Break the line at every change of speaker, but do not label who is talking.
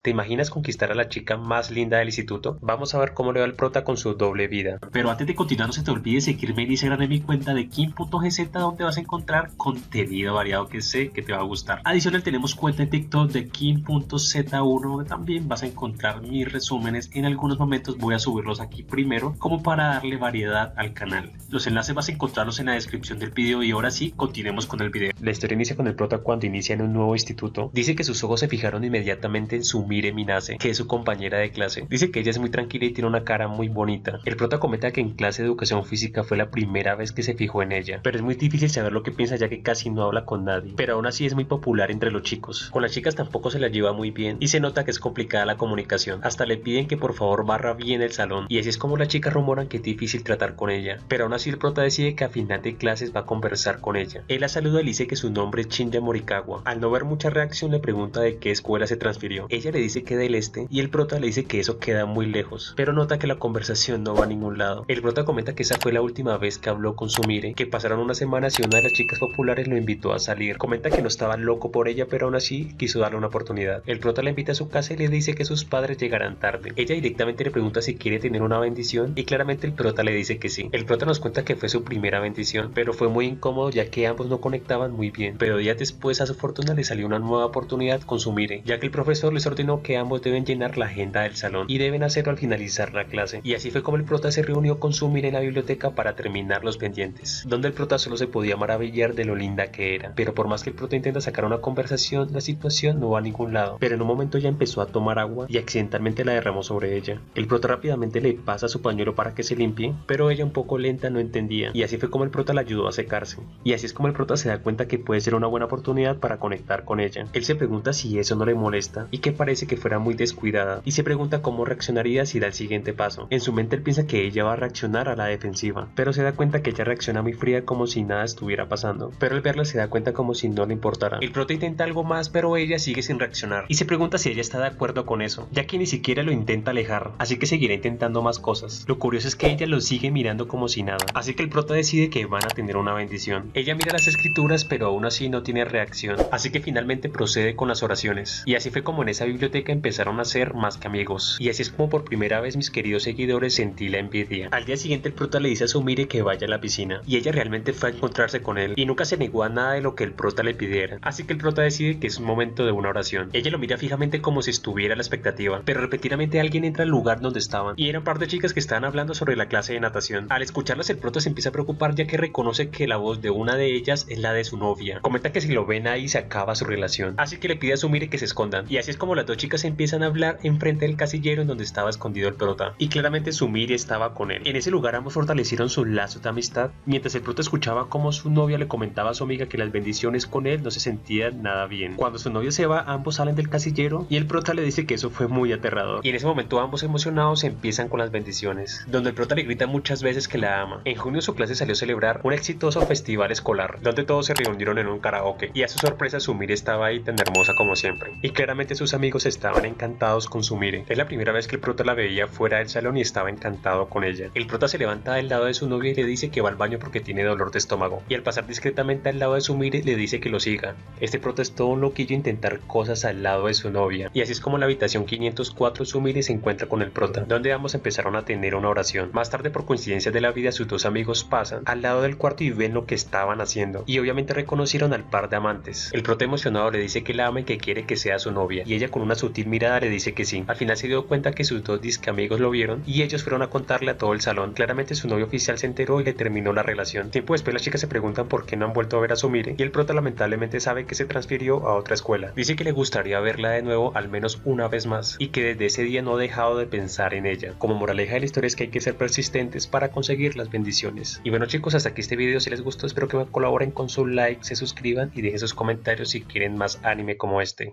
¿Te imaginas conquistar a la chica más linda del instituto? Vamos a ver cómo le va el prota con su doble vida.
Pero antes de continuar, no se te olvide seguirme en Instagram en mi cuenta de Kim.gz, donde vas a encontrar contenido variado que sé que te va a gustar. Adicional, tenemos cuenta en TikTok de Kim.z1, donde también vas a encontrar mis resúmenes. En algunos momentos voy a subirlos aquí primero, como para darle variedad al canal. Los enlaces vas a encontrarlos en la descripción del video y ahora sí, continuemos con el video.
La historia inicia con el prota cuando inicia en un nuevo instituto. Dice que sus ojos se fijaron inmediatamente en Sumire Minase, que es su compañera de clase. Dice que ella es muy tranquila y tiene una cara muy bonita. El prota comenta que en clase de educación física fue la primera vez que se fijó en ella, pero es muy difícil saber lo que piensa ya que casi no habla con nadie, pero aún así es muy popular entre los chicos. Con las chicas tampoco se la lleva muy bien y se nota que es complicada la comunicación. Hasta le piden que por favor barra bien el salón, y así es como las chicas rumoran que es difícil tratar con ella, pero aún así el prota decide que a final de clases va a conversar con ella. Él la saluda y le dice que su nombre es Shin de Morikawa. Al no ver mucha reacción le pregunta de qué escuela se transfirió. Ella le dice que del este y el prota le dice que eso queda muy lejos, pero nota que la conversación no va a ningún lado. El prota comenta que esa fue la última vez que habló con Sumire, que pasaron unas semanas y una de las chicas populares lo invitó a salir. Comenta que no estaba loco por ella, pero aún así quiso darle una oportunidad. El prota la invita a su casa y le dice que sus padres llegarán tarde. Ella directamente le pregunta si quiere tener una bendición y claramente el prota le dice que sí. El prota nos cuenta que fue su primera bendición, pero fue muy incómodo ya que ambos no conectaban muy bien, pero días después a su fortuna le salió una nueva oportunidad con Sumire, ya que el profesor les ordenó que ambos deben llenar la agenda del salón y deben hacerlo al finalizar la clase. Y así fue como el prota se reunió con Sumire en la biblioteca para terminar los pendientes, donde el prota solo se podía maravillar de lo linda que era, pero por más que el prota intenta sacar una conversación, la situación no va a ningún lado. Pero en un momento ella empezó a tomar agua y accidentalmente la derramó sobre ella. El prota rápidamente le pasa su pañuelo para que se limpie, pero ella un poco lenta no entendía, y así fue como el prota la ayudó a secarse. Y así es como el prota se da cuenta que puede ser una buena oportunidad para conectar con ella. Él se pregunta si eso no le molesta y que parece que fuera muy descuidada, y se pregunta cómo reaccionaría si da el siguiente paso. En su mente él piensa que ella va a reaccionar a la defensiva, pero se da cuenta que ella reacciona muy fría como si nada estuviera pasando, pero al verla se da cuenta como si no le importara. El prota intenta algo más, pero ella sigue sin reaccionar y se pregunta si ella está de acuerdo con eso, ya que ni siquiera lo intenta alejar, así que seguirá intentando más cosas. Lo curioso es que ella lo sigue mirando como si nada, así que el prota decide que van a tener una bendición. Ella mira las escrituras, pero aún así no tiene reacción, así que finalmente procede con las oraciones, y así fue como en esa biblioteca empezaron a ser más que amigos, y así es como por primera vez mis queridos seguidores sentí la envidia. Al día siguiente el prota le dice a Sumire que vaya a la piscina, y ella realmente fue a encontrarse con él, y nunca se negó a nada de lo que el prota le pidiera, así que el prota decide que es un momento de una oración. Ella lo mira fijamente como si estuviera a la expectativa, pero repentinamente alguien entra al lugar donde estaban, y eran un par de chicas que estaban hablando sobre la clase de natación. Al escucharlas el prota se empieza a preocupar ya que reconoce que la voz de una de ellas es la de su novia. Comenta que si lo ven ahí se acaba su relación, así que le pide a Sumire que se escondan, y así es como las dos chicas empiezan a hablar enfrente del casillero en donde estaba escondido el prota, y claramente Sumire estaba con él. En ese lugar ambos fortalecieron su lazo de amistad, mientras el prota escuchaba como su novia le comentaba a su amiga que las bendiciones con él no se sentían nada bien. Cuando su novio se va, ambos salen del casillero y el prota le dice que eso fue muy aterrador, y en ese momento ambos emocionados empiezan con las bendiciones, donde el prota le grita muchas veces que la ama. En junio su clase salió a celebrar un exitoso festival escolar, donde todos se reunieron en un karaoke, y a su sorpresa Sumire estaba ahí tan hermosa como siempre, y claramente sus amigos estaban encantados con Sumire. Es la primera vez que el prota la veía fuera del salón y estaba encantado con ella. El prota se levanta del lado de su novia y le dice que va al baño porque tiene dolor de estómago, y al pasar discretamente al lado de Sumire le dice que lo siga. Este prota es todo un loquillo intentar cosas al lado de su novia, y así es como en la habitación 504 Sumire se encuentra con el prota, donde ambos empezaron a tener una oración. Más tarde, por coincidencias de la vida, sus dos amigos pasan al lado del cuarto y ven lo que estaban haciendo, y obviamente reconocieron al par de amantes. El prota emocionado le dice que la ama y que quiere que sea su novia, y ella con una sutil mirada le dice que sí. Al final se dio cuenta que sus dos disque amigos lo vieron y ellos fueron a contarle a todo el salón. Claramente su novio oficial se enteró y le terminó la relación. Tiempo después las chicas se preguntan por qué no han vuelto a ver a Sumire, y el prota lamentablemente sabe que se transfirió a otra escuela. Dice que le gustaría verla de nuevo al menos una vez más, y que desde ese día no ha dejado de pensar en ella. Como moraleja de la historia es que hay que ser persistentes para conseguir las bendiciones. Y bueno chicos, hasta aquí este video. Si les gustó espero que me colaboren con su like, se suscriban y dejen sus comentarios si quieren más anime como este.